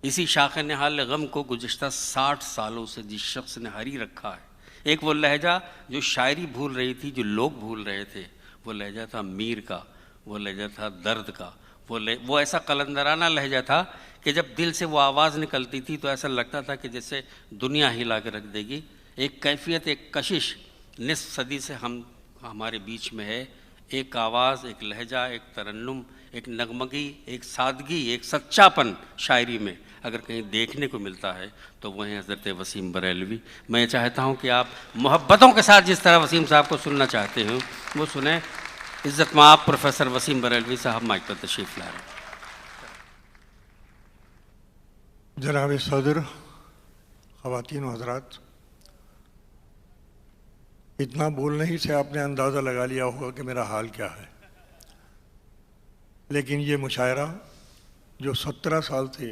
اسی شاخ نہال غم کو گزشتہ 60 سالوں سے جس شخص نے ہری رکھا ہے، ایک وہ لہجہ جو شاعری بھول رہی تھی، جو لوگ بھول رہے تھے، وہ لہجہ تھا میر کا، وہ لہجہ تھا درد کا، وہ ایسا قلندرانہ لہجہ تھا کہ جب دل سے وہ آواز نکلتی تھی تو ایسا لگتا تھا کہ جیسے دنیا ہلا کے رکھ دے گی۔ ایک کیفیت، ایک کشش نصف صدی سے ہمارے بیچ میں ہے، ایک آواز، ایک لہجہ، ایک ترنم، ایک نغمگی، ایک سادگی، ایک سچاپن شاعری میں اگر کہیں دیکھنے کو ملتا ہے تو وہ ہیں حضرت وسیم بریلوی۔ میں چاہتا ہوں کہ آپ محبتوں کے ساتھ جس طرح وسیم صاحب کو سننا چاہتے ہیں وہ سنیں۔ عزت مآب پروفیسر وسیم بریلوی صاحب مائک پر تشریف لا رہے ہیں۔ جناب صدر، خواتین و حضرات، اتنا بولنے ہی سے آپ نے اندازہ لگا لیا ہوگا کہ میرا حال کیا ہے، لیکن یہ مشاعرہ جو 17 سال سے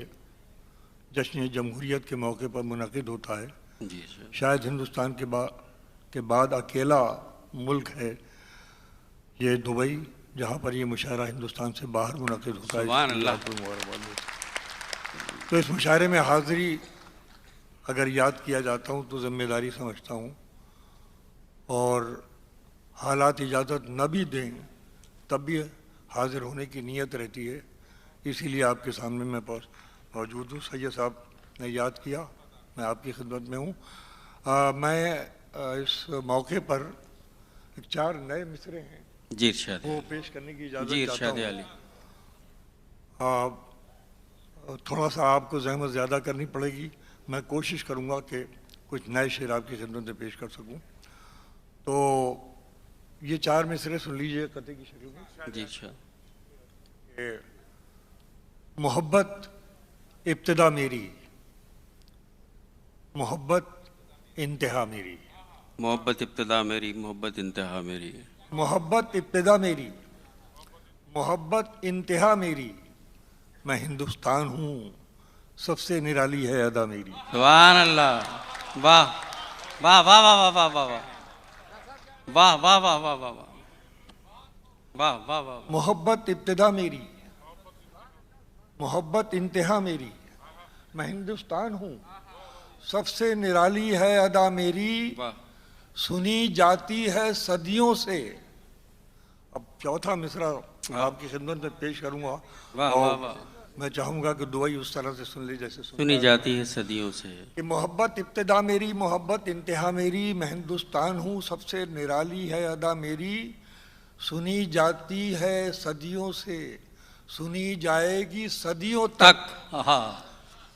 جشن جمہوریت کے موقع پر منعقد ہوتا ہے، شاید ہندوستان کے بعد اکیلا ملک ہے یہ دبئی جہاں پر یہ مشاعرہ ہندوستان سے باہر منعقد ہوتا ہے۔ سبحان اللہ۔ تو اس مشاعرے میں حاضری اگر یاد کیا جاتا ہوں تو ذمہ داری سمجھتا ہوں، اور حالات اجازت نہ بھی دیں تب بھی حاضر ہونے کی نیت رہتی ہے، اسی لیے آپ کے سامنے میں موجود ہوں۔ سید صاحب نے یاد کیا، میں آپ کی خدمت میں ہوں۔ میں اس موقع پر 4 نئے مصرے ہیں جی ارشاد، وہ پیش کرنے کی اجازت جی چاہتا ارشاد ہوں۔ علی۔ تھوڑا سا آپ کو زحمت زیادہ کرنی پڑے گی، میں کوشش کروں گا کہ کچھ نئے شعر آپ کی خدمت میں پیش کر سکوں۔ تو یہ 4 مصرے سن لیجئے قطعے کی شکل میں۔ جی ارشاد۔ محبت ابتدا میری، محبت انتہا میری، محبت ابتدا میری، محبت انتہا میری، محبت ابتدا میری، محبت انتہا میری، میں ہندوستان ہوں، سب سے نرالی ہے ادا میری۔ سبحان اللہ، واہ واہ واہ واہ واہ واہ واہ واہ واہ واہ واہ واہ واہ واہ واہ۔ محبت ابتدا میری، محبت انتہا میری، میں ہندوستان ہوں، سب سے نرالی ہے ادا میری، سنی جاتی ہے صدیوں سے۔ اب چوتھا مصرع آپ کی خدمت میں پیش کروں گا، اور میں چاہوں گا کہ دعائی اس طرح سے سن لے جیسے سنی جاتی ہے صدیوں سے۔ کہ محبت ابتدا میری، محبت انتہا میری، میں ہندوستان ہوں، سب سے نرالی ہے ادا میری، سنی جاتی ہے صدیوں سے، سنی جائے گی صدیوں تک،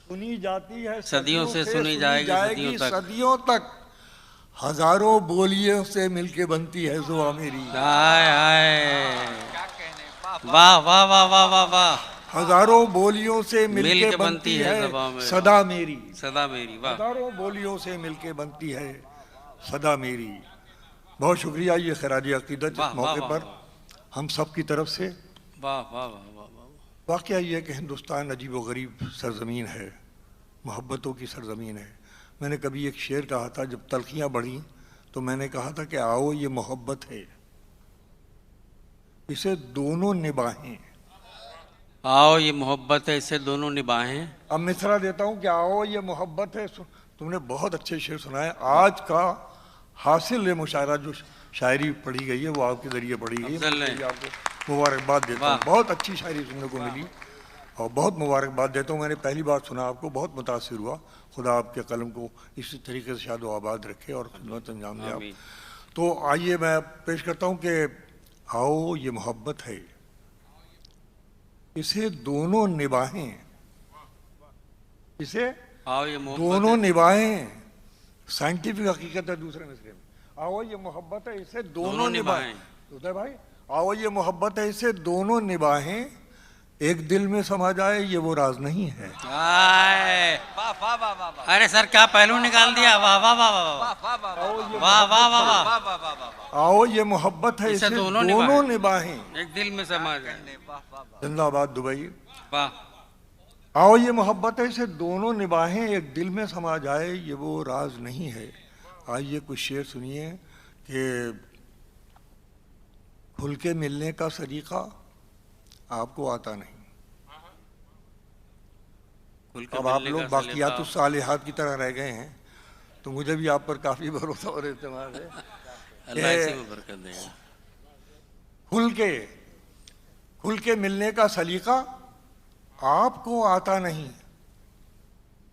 سنی جاتی ہے صدیوں سے، سنی جائے گی صدیوں تک، ہزاروں بولیوں سے مل کے بنتی ہے زباں میری۔ واہ واہ واہ واہ واہ واہ۔ ہزاروں بولیوں سے مل کے بنتی ہے صدا میری، صدا میری، واہ۔ ہزاروں بولیوں سے مل کے بنتی ہے صدا میری۔ بہت شکریہ یہ خراج عقیدت اس موقع پر ہم سب کی طرف سے۔ واہ واہ واہ واہ۔ واقعہ یہ ہے کہ ہندوستان عجیب و غریب سرزمین ہے، محبتوں کی سرزمین ہے۔ میں نے کبھی ایک شعر کہا تھا، جب تلخیاں بڑھیں تو میں نے کہا تھا کہ آؤ یہ محبت ہے، اسے دونوں نباہیں۔ آؤ یہ محبت ہے، اسے دونوں نباہیں۔ اب مصرع دیتا ہوں کہ آؤ یہ محبت ہے۔ تم نے بہت اچھے شعر سنائے۔ آج کا حاصل مشاعرہ جو شاعری پڑھی گئی ہے وہ آپ کے ذریعے پڑھی گئی ہے، آپ کو مبارکباد دیتا ہوں۔ بہت اچھی شاعری سننے کو ملی اور بہت مبارکباد دیتا ہوں۔ میں نے پہلی بار سنا آپ کو، بہت متاثر ہوا۔ خدا آپ کے قلم کو اسی طریقے سے شاد و آباد رکھے اور خدمت انجام دے آپ۔ تو آئیے میں پیش کرتا ہوں کہ آؤ یہ محبت ہے، اسے دونوں نباہیں، اسے دونوں نباہیں۔ سائنٹیفک حقیقت ہے دوسرے مصرے میں۔ آؤ یہ محبت ہے، اسے دونوں نباہیں۔ بھائی آؤ یہ محبت ہے، اسے دونوں نباہیں، ایک دل میں سما جائے یہ وہ راز نہیں ہے۔ ارے سر کیا پہلو نکال دیا، واہ واہ واہ واہ واہ واہ واہ۔ آؤ یہ محبت ہے، اسے دونوں نباہیں، ایک دل میں سما جائے۔ زندہ آباد دبئی۔ آؤ یہ محبت ہے، اسے دونوں نباہیں، ایک دل میں سما جائے یہ وہ راز نہیں ہے۔ آئیے کچھ شعر سنیے کہ کھل کے ملنے کا طریقہ آپ کو آتا نہیں، اب آپ لوگ باقیات الصالحات کی طرح رہ گئے ہیں، تو مجھے بھی آپ پر کافی بھروسہ اور اعتماد ہے اللہ ایسے میں برکت دے گا۔ کھل کے ملنے کا سلیقہ آپ کو آتا نہیں۔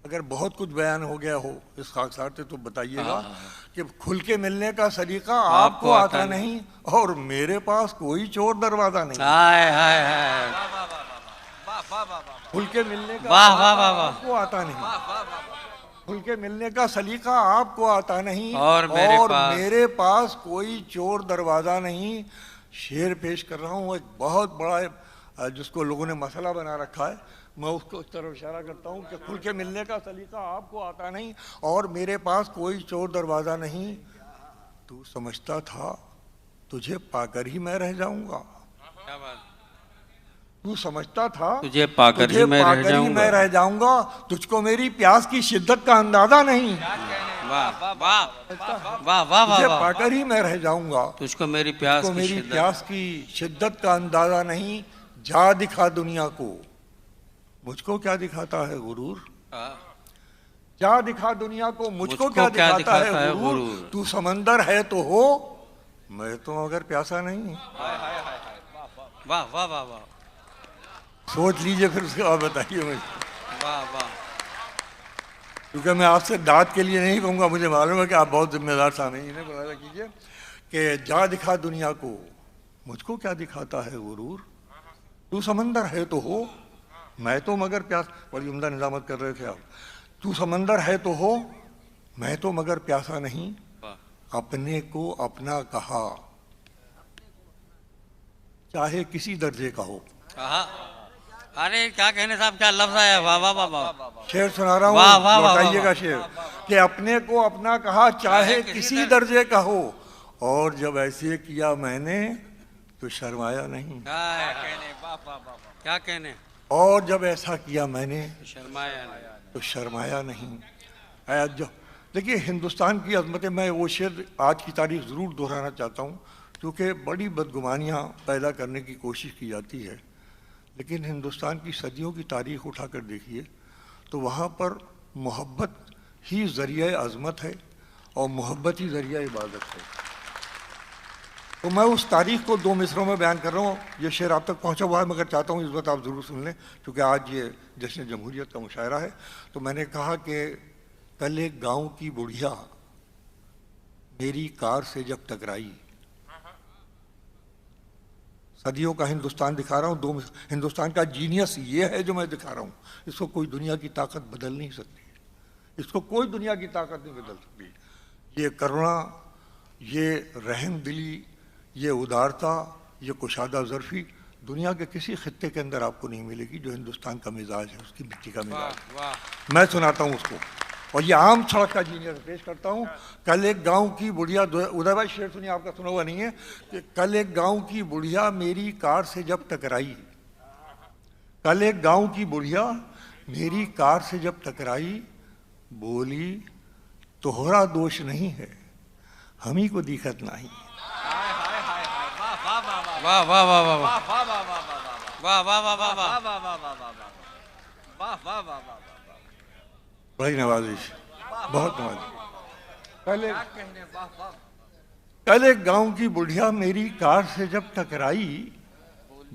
اگر بہت کچھ بیان ہو گیا ہو اس خاکسار سے تو بتائیے گا کہ کھل کے ملنے کا سلیقہ آپ کو آتا نہیں اور میرے پاس کوئی چور دروازہ نہیں۔ کھل کے ملنے کا آپ کو آتا نہیں، کھل کے ملنے کا سلیقہ آپ کو آتا نہیں اور میرے پاس کوئی چور دروازہ نہیں۔ شعر پیش کر رہا ہوں، ایک بہت بڑا جس کو لوگوں نے مسئلہ بنا رکھا ہے، میں اس کو اس طرف اشارہ کرتا ہوں کہ کھل کے ملنے کا سلیقہ آپ کو آتا نہیں اور میرے پاس کوئی چور دروازہ نہیں۔ تو سمجھتا تھا تجھے پا کر ہی میں رہ جاؤں گا، تو سمجھتا تھا تجھے پا کر ہی میں رہ جاؤں گا، تجھ کو میری پیاس کی شدت کا اندازہ نہیں، تجھے پا کر ہی میں رہ جاؤں گا، تجھ کو میری پیاس کی شدت کا اندازہ نہیں۔ جا دکھا دنیا کو، مجھ کو کیا دکھاتا ہے غرور، جا دکھا دنیا کو، مجھ کو کیا دکھاتا ہے غرور، تو سمندر ہے تو ہو، میں تو اگر پیاسا نہیں۔ واہ واہ واہ واہ، سوچ لیجئے پھر اس کے بعد بتائیے مجھے۔ کیونکہ میں آپ سے داد کے لیے نہیں کہوں گا، مجھے معلوم ہے کہ آپ بہت ذمہ دار سامعین ہیں، ملاحظہ کیجئے کہ جا دکھا دنیا کو، مجھ کو کیا دکھاتا ہے غرور، تو سمندر ہے تو ہو، میں تو مگر پیاس، بڑی عمدہ نظامت کر رہے تھے آپ، تو سمندر ہے تو ہو، میں تو مگر پیاسا نہیں، اپنے کو اپنا کہا چاہے کسی درجے کا ہو۔ ارے کیا کہنے صاحب، کیا لفظ آیا، واہ واہ واہ واہ، شعر سنا رہا ہوں، لوٹائیے گا شعر، کہ اپنے کو اپنا کہا چاہے کسی درجے کا ہو، اور جب ایسے کیا میں نے تو شرمایا نہیں، کیا کہنے، اور جب ایسا کیا میں نے تو شرمایا نہیں۔ دیکھیے ہندوستان کی عظمتیں، میں وہ شعر آج کی تاریخ ضرور دہرانا چاہتا ہوں کیونکہ بڑی بدگمانیاں پیدا کرنے کی کوشش کی جاتی ہے، لیکن ہندوستان کی صدیوں کی تاریخ اٹھا کر دیکھیے تو وہاں پر محبت ہی ذریعہ عظمت ہے اور محبت ہی ذریعہ عبادت ہے۔ تو میں اس تاریخ کو دو مصروں میں بیان کر رہا ہوں، یہ شعر آپ تک پہنچا ہوا ہے مگر چاہتا ہوں اس وقت آپ ضرور سن لیں کیونکہ آج یہ جشن جمہوریت کا مشاعرہ ہے۔ تو میں نے کہا کہ کل ایک گاؤں کی بڑھیا میری کار سے جب ٹکرائی، صدیوں کا ہندوستان دکھا رہا ہوں، ہندوستان کا جینیس یہ ہے جو میں دکھا رہا ہوں، اس کو کوئی دنیا کی طاقت بدل نہیں سکتی، اس کو کوئی دنیا کی طاقت نہیں بدل سکتی۔ یہ کرونا، یہ رحم دلی، یہ ادارتا، یہ کشادہ ظرفی دنیا کے کسی خطے کے اندر آپ کو نہیں ملے گی جو ہندوستان کا مزاج ہے، اس کی مٹی کا مزاج ہے۔ میں سناتا ہوں اس کو، اور یہ عام سڑک کا جینیس پیش کرتا ہوں۔ کل ایک گاؤں کی بڑھیا، ادھر بھائی شعر سنیے، آپ کا سنا ہوا نہیں ہے، کہ کل ایک گاؤں کی بڑھیا میری کار سے جب ٹکرائی، کل ایک گاؤں کی بڑھیا میری کار سے جب ٹکرائی، بولی تہرا دوش نہیں ہے ہمیں کو دقت نہیں۔ واہ واہ واہ واہ واہ واہ واہ واہ، بڑی نوازش، بہت نوازش۔ کل ایک گاؤں کی بڑھیا میری کار سے جب ٹکرائی،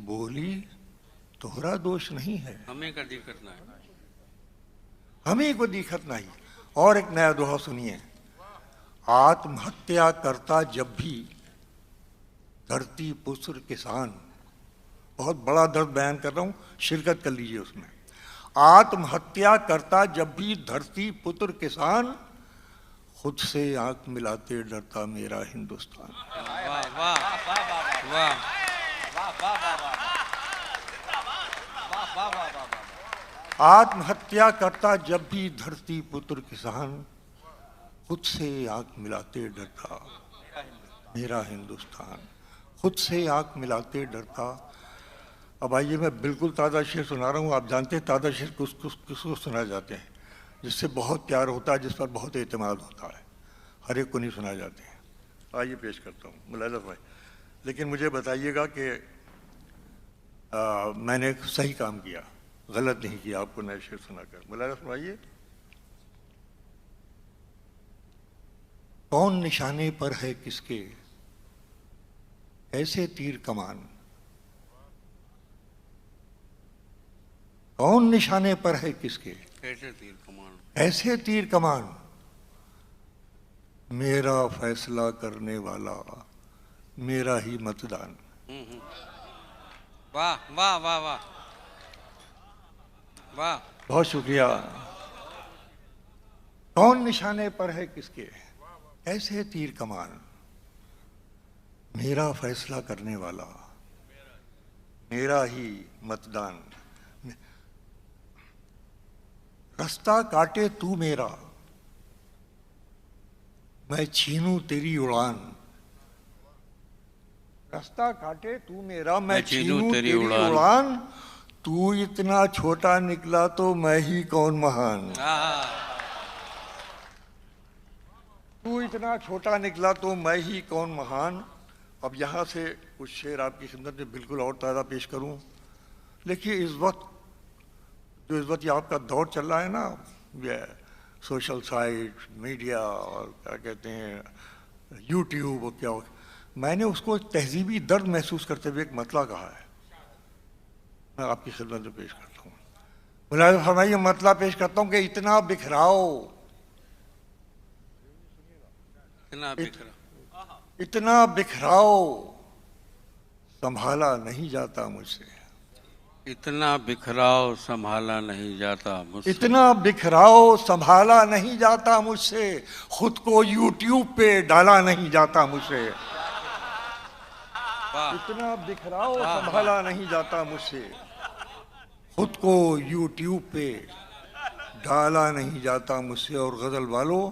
بولی تہرا دوش نہیں ہے ہمیں کا دقت نہیں، ہمیں کو دقت نہیں۔ اور ایک نیا دوہا سنیے، آتم ہتیا کرتا جب بھی دھرتی پتر کسان، بہت بڑا درد بیان کر رہا ہوں، شرکت کر لیجئے اس میں۔ آتم ہتیا کرتا جب بھی دھرتی پتر کسان، خود سے آنکھ ملاتے ڈرتا میرا ہندوستان۔ آتم ہتیا کرتا جب بھی دھرتی پتر کسان، خود سے آنکھ ملاتے ڈرتا میرا ہندوستان، خود سے آنکھ ملاتے ڈرتا۔ اب آئیے میں بالکل تازہ شعر سنا رہا ہوں، آپ جانتے ہیں تازہ شعر کس کو سنا جاتے ہیں، جس سے بہت پیار ہوتا ہے، جس پر بہت اعتماد ہوتا ہے، ہر ایک کو نہیں سنا جاتے ہیں۔ آئیے پیش کرتا ہوں ملاحظہ بھائی، لیکن مجھے بتائیے گا کہ میں نے صحیح کام کیا، غلط نہیں کیا آپ کو نئے شعر سنا کر. ملاحظہ فرمائیے. کون نشانے پر ہے کس کے ایسے تیر کمان, کون نشانے پر ہے کس کے ایسے تیر کمان, ایسے تیر کمان, میرا فیصلہ کرنے والا میرا ہی متدان. واہ واہ واہ واہ واہ, بہت شکریہ. کون نشانے پر ہے کس کے ایسے تیر کمان, میرا فیصلہ کرنے والا میرا ہی متدان. رستہ کاٹے تو میرا میں چھینوں تیری اڑان, رستہ کاٹے تو میرا میں چھینوں تیری اڑان, تو اتنا چھوٹا نکلا تو میں ہی کون مہان. تو اتنا چھوٹا نکلا تو میں ہی کون مہان. اب یہاں سے کچھ شعر آپ کی خدمت میں بالکل اور تازہ پیش کروں. دیکھیے اس وقت یہ آپ کا دور چل رہا ہے نا, یہ سوشل سائٹ میڈیا اور کیا کہتے ہیں یوٹیوب اور کیا, میں نے اس کو تہذیبی درد محسوس کرتے ہوئے ایک مطلع کہا ہے, میں آپ کی خدمت میں پیش کرتا ہوں. ملاحظہ فرمائیے, مطلع پیش کرتا ہوں کہ اتنا بکھراؤ, اتنا بکھراؤ سنبھالا نہیں جاتا مجھ سے, اتنا بکھراؤ سنبھالا نہیں جاتا مجھ سے, اتنا بکھراؤ سنبھالا نہیں جاتا مجھ سے, خود کو یوٹیوب پہ ڈالا نہیں جاتا مجھ سے. اتنا بکھراؤ سنبھالا نہیں جاتا مجھ سے, خود کو یوٹیوب پہ ڈالا نہیں جاتا مجھ سے. اور غزل والو,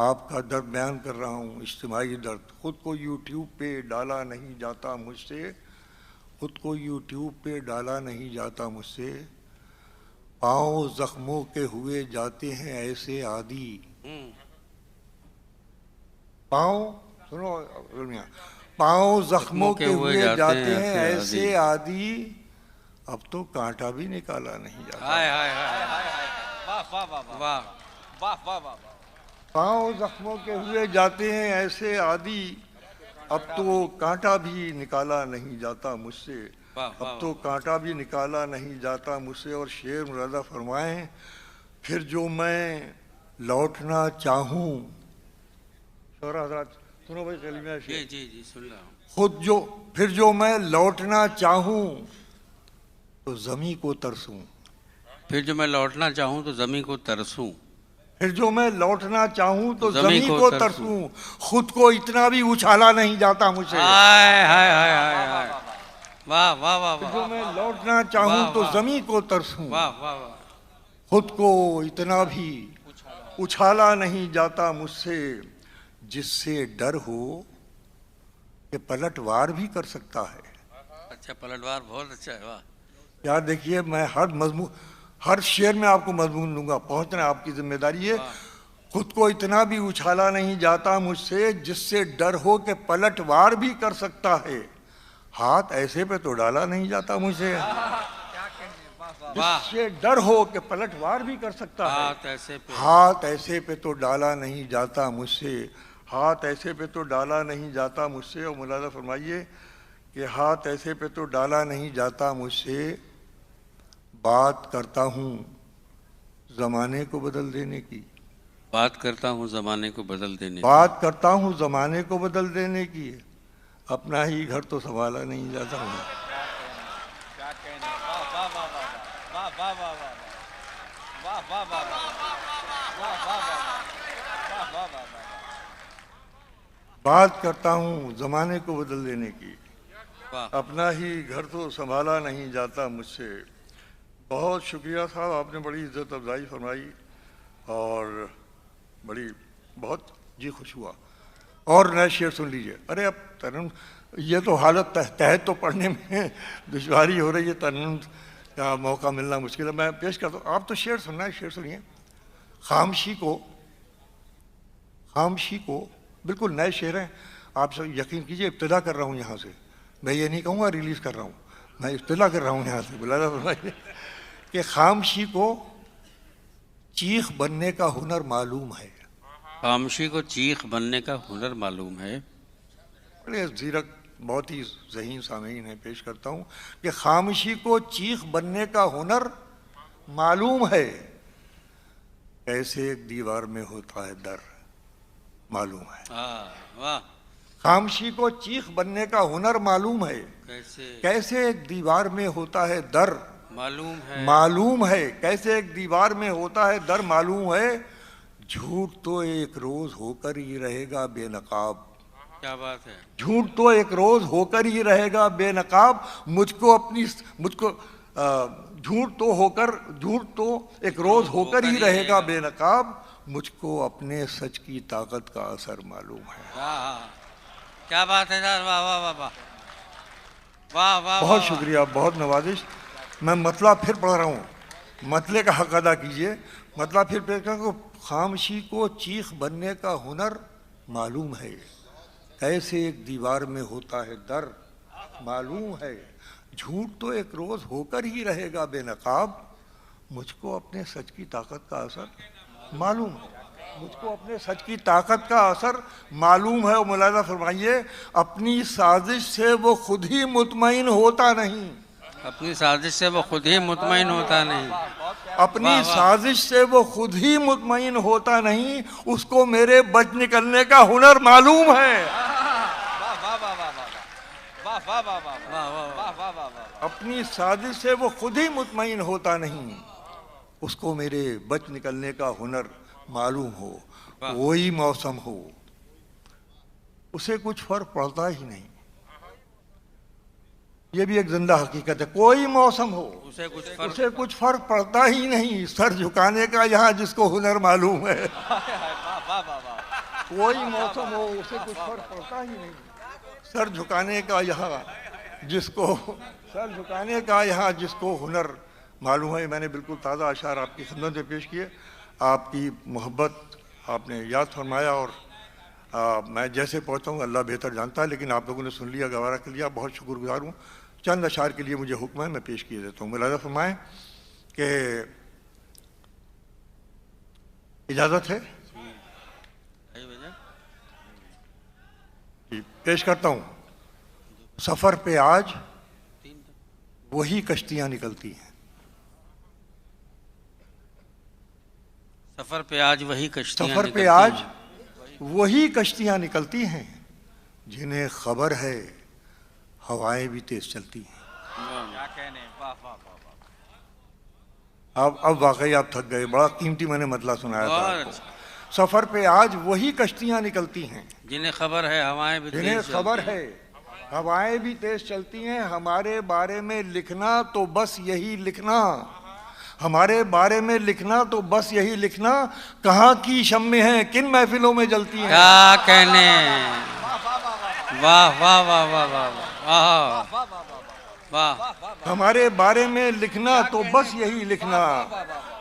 آپ کا درد بیان کر رہا ہوں, اجتماعی درد. خود کو یوٹیوب پہ ڈالا نہیں جاتا مجھ سے, خود کو یوٹیوب پہ ڈالا نہیں جاتا مجھ سے. پاؤں زخموں کے ہوئے جاتے ہیں ایسے عادی, پاؤں سنو, پاؤں زخموں کے ہوئے جاتے ہیں ایسے عادی, اب تو کانٹا بھی نکالا نہیں جاتا. پاؤں زخموں کے ہوئے جاتے ہیں ایسے عادی, اب تو کانٹا بھی نکالا نہیں جاتا مجھ سے, اب تو کانٹا بھی نکالا نہیں جاتا مجھ سے. اور شعر ملاحظہ فرمائیں, پھر جو میں لوٹنا چاہوں, شعراء حضرات سنو بھائی کلمہ شعر. جی سن رہا ہوں. پھر جو میں لوٹنا چاہوں تو زمیں کو ترسوں, پھر جو میں لوٹنا چاہوں تو زمیں کو ترسوں, پھر جو میں لوٹنا چاہوں تو زمیں کو ترسوں, خود کو اتنا بھی اچھالا نہیں جاتا مجھ سے. واہ واہ واہ, پھر جو میں لوٹنا چاہوں تو زمیں کو ترسوں, خود کو اتنا بھی اچھالا نہیں جاتا مجھ سے. جس سے ڈر ہو کہ پلٹ وار بھی کر سکتا ہے. اچھا, پلٹ وار بہت اچھا ہے. واہ یار دیکھیے, میں ہر شعر میں آپ کو مضمون دوں گا, پہنچنا آپ کی ذمہ داری ہے. خود کو اتنا بھی اچھالا نہیں جاتا مجھ سے, جس سے ڈر ہو کہ پلٹ وار بھی کر سکتا ہے. ہاتھ ایسے پہ تو ڈالا نہیں جاتا مجھ سے, جس سے ڈر ہو کہ پلٹ وار بھی کر سکتا ہے. ہاتھ ایسے پہ تو ڈالا نہیں جاتا مجھ سے, ہاتھ ایسے پہ تو ڈالا نہیں جاتا مجھ سے. اور ملاحظہ فرمائیے کہ ہاتھ ایسے پہ تو ڈالا نہیں جاتا مجھ سے. بات کرتا ہوں زمانے کو بدل دینے کی, بات کرتا ہوں زمانے کو بدل دینے کی, بات کرتا ہوں زمانے کو بدل دینے کی, اپنا ہی گھر تو سنبھالا نہیں جاتا ہوں. بات کرتا ہوں زمانے کو بدل دینے کی, اپنا ہی گھر تو سنبھالا نہیں جاتا مجھ سے. بہت شکریہ صاحب, آپ نے بڑی عزت افزائی فرمائی اور بڑی بہت جی خوش ہوا. اور نئے شعر سن لیجئے. ارے اب ترنم, یہ تو حالت تحت تو پڑھنے میں دشواری ہو رہی ہے, ترنم کا موقع ملنا مشکل ہے. میں پیش کرتا ہوں, آپ تو شعر سننا ہے, شعر سنیے. خاموشی کو بالکل نئے شعر ہیں, آپ سب یقین کیجئے ابتدا کر رہا ہوں یہاں سے, میں یہ نہیں کہوں گا ریلیز کر رہا ہوں. میں اطلاع کر رہا ہوں یہاں سے، بلالا فرمائیے کہ خاموشی کو چیخ بننے کا ہنر معلوم ہے. خاموشی کو چیخ بننے کا ہنر معلوم ہے. بڑے زیرک بہت ہی ذہین سامعین ہیں، پیش کرتا ہوں کہ خاموشی کو چیخ بننے کا ہنر معلوم ہے، ایسے ایک دیوار میں ہوتا ہے در معلوم ہے. واہ. خاموشی کو چیخ بننے کا ہنر معلوم ہے، کیسے ایک دیوار میں ہوتا ہے در معلوم ہے. معلوم ہے، کیسے ایک دیوار میں ہوتا ہے در معلوم ہے. جھوٹ تو ایک روز ہو کر ہی رہے گا بے نقاب. کیا بات ہے. جھوٹ تو ایک روز ہو کر ہی رہے گا بے نقاب. مجھ کو جھوٹ تو ایک روز ہو کر ہی رہے گا بے نقاب. مجھ کو اپنے سچ کی طاقت کا اثر معلوم ہے. کیا بات ہے سر. واہ واہ واہ واہ واہ واہ. بہت شکریہ، بہت نوازش. میں مطلع پھر پڑھ رہا ہوں، مطلع کا حق ادا کیجئے. مطلع پھر پیش کروں کہ خاموشی کو چیخ بننے کا ہنر معلوم ہے، ایسے ایک دیوار میں ہوتا ہے در معلوم ہے. جھوٹ تو ایک روز ہو کر ہی رہے گا بے نقاب. مجھ کو اپنے سچ کی طاقت کا اثر معلوم ہے. مجھ کو اپنے سچ کی طاقت کا اثر معلوم ہے. اور ملاحظہ فرمائیے، اپنی سازش سے وہ خود ہی مطمئن ہوتا نہیں. اپنی سازش سے وہ خود ہی مطمئن ہوتا نہیں. اپنی سازش سے وہ خود ہی مطمئن ہوتا نہیں. اس کو میرے بچ نکلنے کا ہنر معلوم ہے. اپنی سازش سے وہ خود ہی مطمئن ہوتا نہیں. اس کو میرے بچ نکلنے کا ہنر معلوم ہو. وہی موسم ہو، اسے کچھ فرق پڑتا ہی نہیں. یہ بھی ایک زندہ حقیقت ہے. کوئی موسم ہو اسے کچھ فرق پڑتا ہی نہیں. سر جھکانے کا یہاں جس کو ہنر معلوم ہے. کوئی موسم ہو اسے کچھ فرق پڑتا ہی نہیں. سر جھکانے کا یہاں جس کو ہنر معلوم ہے. میں نے بالکل تازہ اشعار آپ کی خدمت میں پیش کیے. آپ کی محبت آپ نے یاد فرمایا، اور میں جیسے پہنچا ہوں اللہ بہتر جانتا ہے، لیکن آپ لوگوں نے سن لیا، گوارا کر لیا. بہت شکر گزار ہوں. چند اشعار کے لیے مجھے حکم ہے، میں پیش کیے دیتا ہوں. ملاحظہ فرمائیں کہ اجازت ہے پیش کرتا ہوں. سفر پہ آج وہی کشتیاں نکلتی ہیں. سفر پہ آج وہی کشتیاں نکلتی ہیں جنہیں خبر ہے ہوائیں بھی تیز چلتی ہیں. اب واقعی آپ تھک گئے. بڑا قیمتی میں نے مطلع سنایا تھا آپ کو. سفر پہ آج وہی کشتیاں نکلتی ہیں جنہیں خبر ہے ہوائیں بھی تیز چلتی ہیں. ہمارے بارے میں لکھنا تو بس یہی لکھنا. ہمارے بارے میں لکھنا تو بس یہی لکھنا. کہاں کی شمعیں ہیں کن محفلوں میں جلتی ہیں. کیا کہنے. واہ واہ واہ واہ واہ واہ. ہمارے بارے میں لکھنا تو بس یہی لکھنا.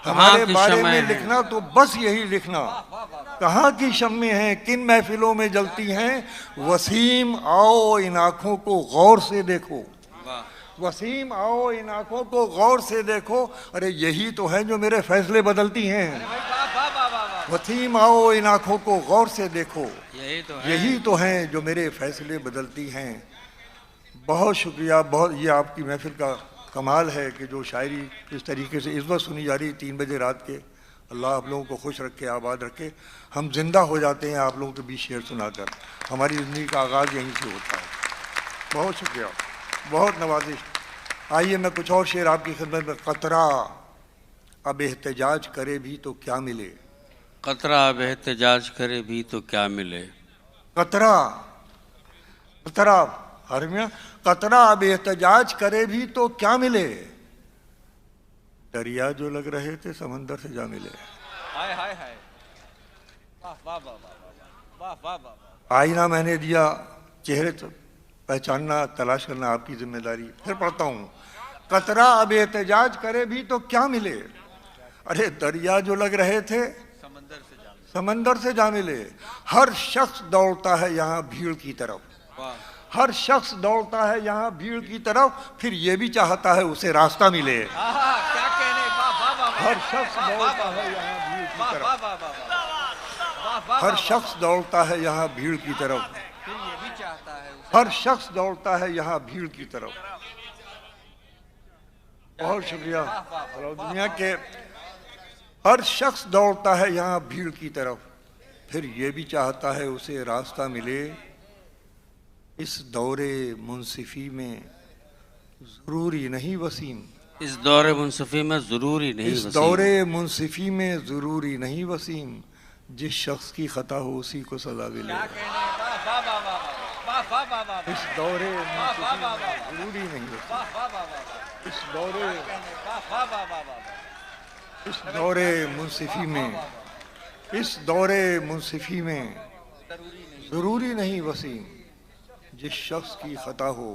ہمارے بارے میں لکھنا تو بس یہی لکھنا. کہاں کی شمعیں ہیں کن محفلوں میں جلتی ہیں. وسیم آؤ ان آنکھوں کو غور سے دیکھو. وسیم آؤ ان آنکھوں کو غور سے دیکھو. ارے یہی تو ہیں جو میرے فیصلے بدلتی ہیں. وسیم آؤ ان آنکھوں کو غور سے دیکھو. یہی تو ہیں جو میرے فیصلے بدلتی ہیں. بہت شکریہ. بہت یہ آپ کی محفل کا کمال ہے کہ جو شاعری اس طریقے سے اس وقت سنی جا رہی 3 بجے رات کے. اللہ آپ لوگوں کو خوش رکھے، آباد رکھے. ہم زندہ ہو جاتے ہیں آپ لوگوں کے بیچ شعر سنا کر. ہماری زندگی کا آغاز یہیں سے ہوتا ہے. بہت شکریہ، بہت نوازش. آئیے میں کچھ اور شعر آپ کی خدمت میں. قطرہ اب احتجاج کرے بھی تو کیا ملے. قطرہ اب احتجاج کرے بھی تو کیا ملے. قطرہ حرمیہ قطرہ اب احتجاج کرے بھی تو کیا ملے. دریا جو لگ رہے تھے سمندر سے جا ملے. آئینہ میں نے دیا، چہرے پہچاننا تلاش کرنا آپ کی ذمہ داری. پھر پڑھتا ہوں. قطرہ اب احتجاج کرے بھی تو کیا ملے. ارے دریا جو لگ رہے تھے سمندر سے جا ملے. ہر شخص دوڑتا ہے یہاں بھیڑ کی طرف. ہر شخص دوڑتا ہے یہاں بھیڑ کی طرف، پھر یہ بھی چاہتا ہے اسے راستہ ملے۔ کیا کہنے، ہر شخص دوڑتا ہے یہاں بھیڑ کی طرف، ہر شخص دوڑتا ہے یہاں بھیڑ کی طرف، پھر یہ بھی چاہتا ہے ہر شخص دوڑتا ہے یہاں بھیڑ کی طرف۔ بہت شکریہ دنیا کے، ہر شخص دوڑتا ہے یہاں بھیڑ کی طرف، پھر یہ بھی چاہتا ہے اسے راستہ ملے۔ اس دور منصفی میں ضروری نہیں وسیم، اس دور منصفی میں ضروری نہیں اس وسیم، دور منصفی میں ضروری نہیں وسیم، جس شخص کی خطا ہو اسی کو سزا ملے۔ اس دور منصفی میں ضروری نہیں وسیم، اس دور منصفی میں، اس دور منصفی میں ضروری نہیں وسیم، جس شخص کی خطا ہو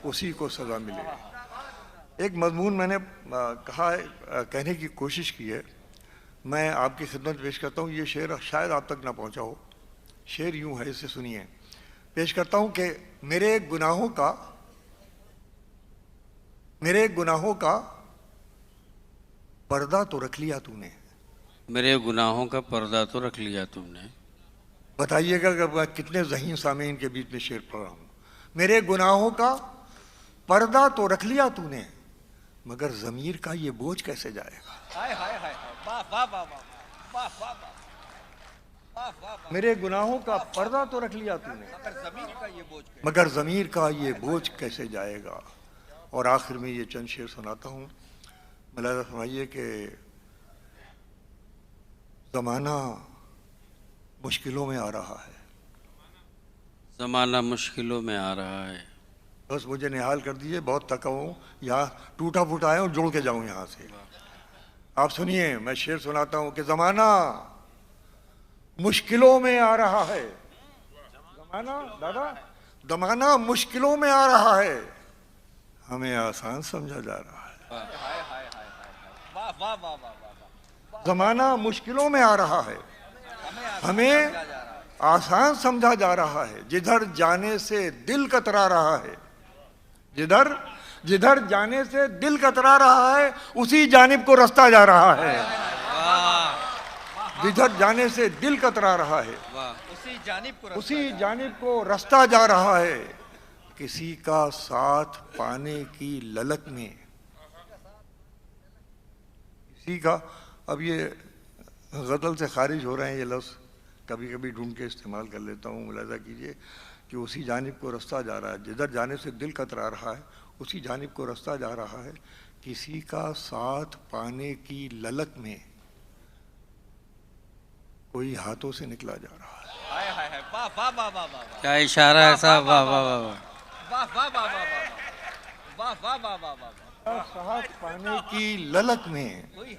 اسی کو سزا ملے۔ ایک مضمون میں نے کہا ہے، کہنے کی کوشش کی ہے، میں آپ کی خدمت پیش کرتا ہوں۔ یہ شعر شاید آپ تک نہ پہنچا ہو۔ شعر یوں ہے، اسے سنیے۔ پیش کرتا ہوں کہ میرے گناہوں کا پردہ تو رکھ لیا تو نے، میرے گناہوں کا پردہ تو رکھ لیا تم نے۔ بتائیے گا کہ میں کتنے ذہین سامعین کے بیچ میں شعر پڑھ رہا ہوں۔ میرے گناہوں کا پردہ تو رکھ لیا تو نے، مگر ضمیر کا یہ بوجھ کیسے جائے گا۔ میرے گناہوں کا پردہ تو رکھ لیا تو نے، مگر ضمیر کا یہ بوجھ کیسے جائے گا۔ اور آخر میں یہ چند شعر سناتا ہوں۔ ملاحظہ فرمائیے کہ زمانہ مشکلوں میں آ رہا ہے، زمانہ مشکلوں میں آ رہا ہے، بس مجھے نہال کر دیجئے، بہت تھکا ہوں، یہاں ٹوٹا پھوٹا آیا ہوں، جوڑ کے جاؤں یہاں سے۔ آپ سنیے، میں شعر سناتا ہوں کہ زمانہ مشکلوں میں آ رہا ہے، زمانہ مشکلوں میں آ رہا ہے، ہمیں آسان سمجھا جا رہا ہے۔ زمانہ مشکلوں میں آ رہا ہے، ہمیں آسان سمجھا جا رہا ہے، جدھر جانے سے دل کترا رہا ہے، جدھر جانے سے دل کترا رہا ہے اسی جانب کو رستہ جا رہا ہے، جدھر جانے سے دل کترا رہا ہے اسی جانب کو رستہ جا رہا ہے، کسی کا ساتھ پانے کی للک میں، کسی کا، اب یہ غزل سے خارج ہو رہے ہیں یہ لفظ، کبھی کبھی ڈھونڈ کے استعمال کر لیتا ہوں، ملاحظہ کیجئے کہ اسی جانب کو رستہ جا رہا ہے، جدھر جانے سے دل کترا رہا ہے اسی جانب کو رستہ جا رہا ہے، کسی کا ساتھ پانے کی للک میں کوئی ہاتھوں سے نکلا جا رہا ہے۔ کیا اشارہ ہے صاحب، واہ واہ واہ۔ ساتھ پانے کی للک میں کوئی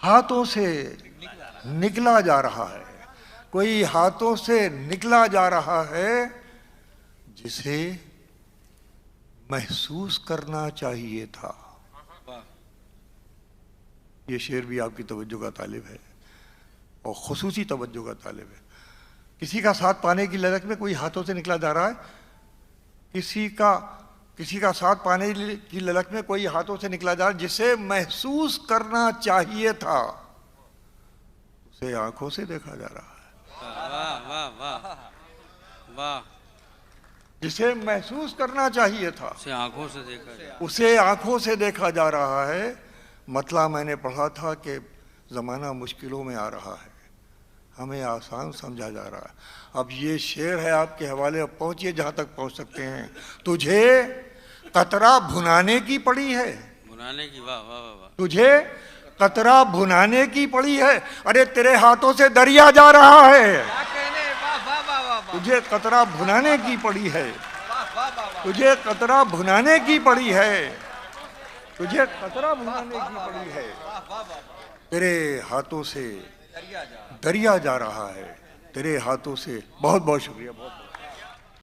ہاتھوں سے نکلا جا رہا ہے، کوئی ہاتھوں سے نکلا جا رہا ہے، جسے محسوس کرنا چاہیے تھا۔ یہ شعر بھی آپ کی توجہ کا طالب ہے اور خصوصی توجہ کا طالب ہے۔ کسی کا ساتھ پانے کی للک میں کوئی ہاتھوں سے نکلا جا رہا ہے، کسی کا ساتھ پانے کی للک میں کوئی ہاتھوں سے نکلا جا رہا ہے، جسے محسوس کرنا چاہیے تھا اسے آنکھوں سے دیکھا جا رہا ہے۔ جسے محسوس کرنا چاہیے تھا اسے آنکھوں سے دیکھا جا رہا ہے۔ مطلب میں نے پڑھا تھا کہ زمانہ مشکلوں میں آ رہا ہے، ہمیں آسان سمجھا جا رہا ہے۔ اب یہ شعر ہے آپ کے حوالے، اب پہنچیے جہاں تک پہنچ سکتے ہیں۔ تجھے قطرہ بھنانے کی پڑی ہے، تجھے قطرہ بھنانے کی پڑی ہے، ارے تیرے ہاتھوں سے دریا جا رہا ہے، تجھے قطرہ بھنانے کی پڑی ہے، تجھے قطرہ بھنانے کی پڑی ہے، تجھے قطرہ بھنانے کی پڑی ہے، تیرے ہاتھوں سے دریا جا رہا ہے، تیرے ہاتھوں سے۔ بہت بہت شکریہ، بہت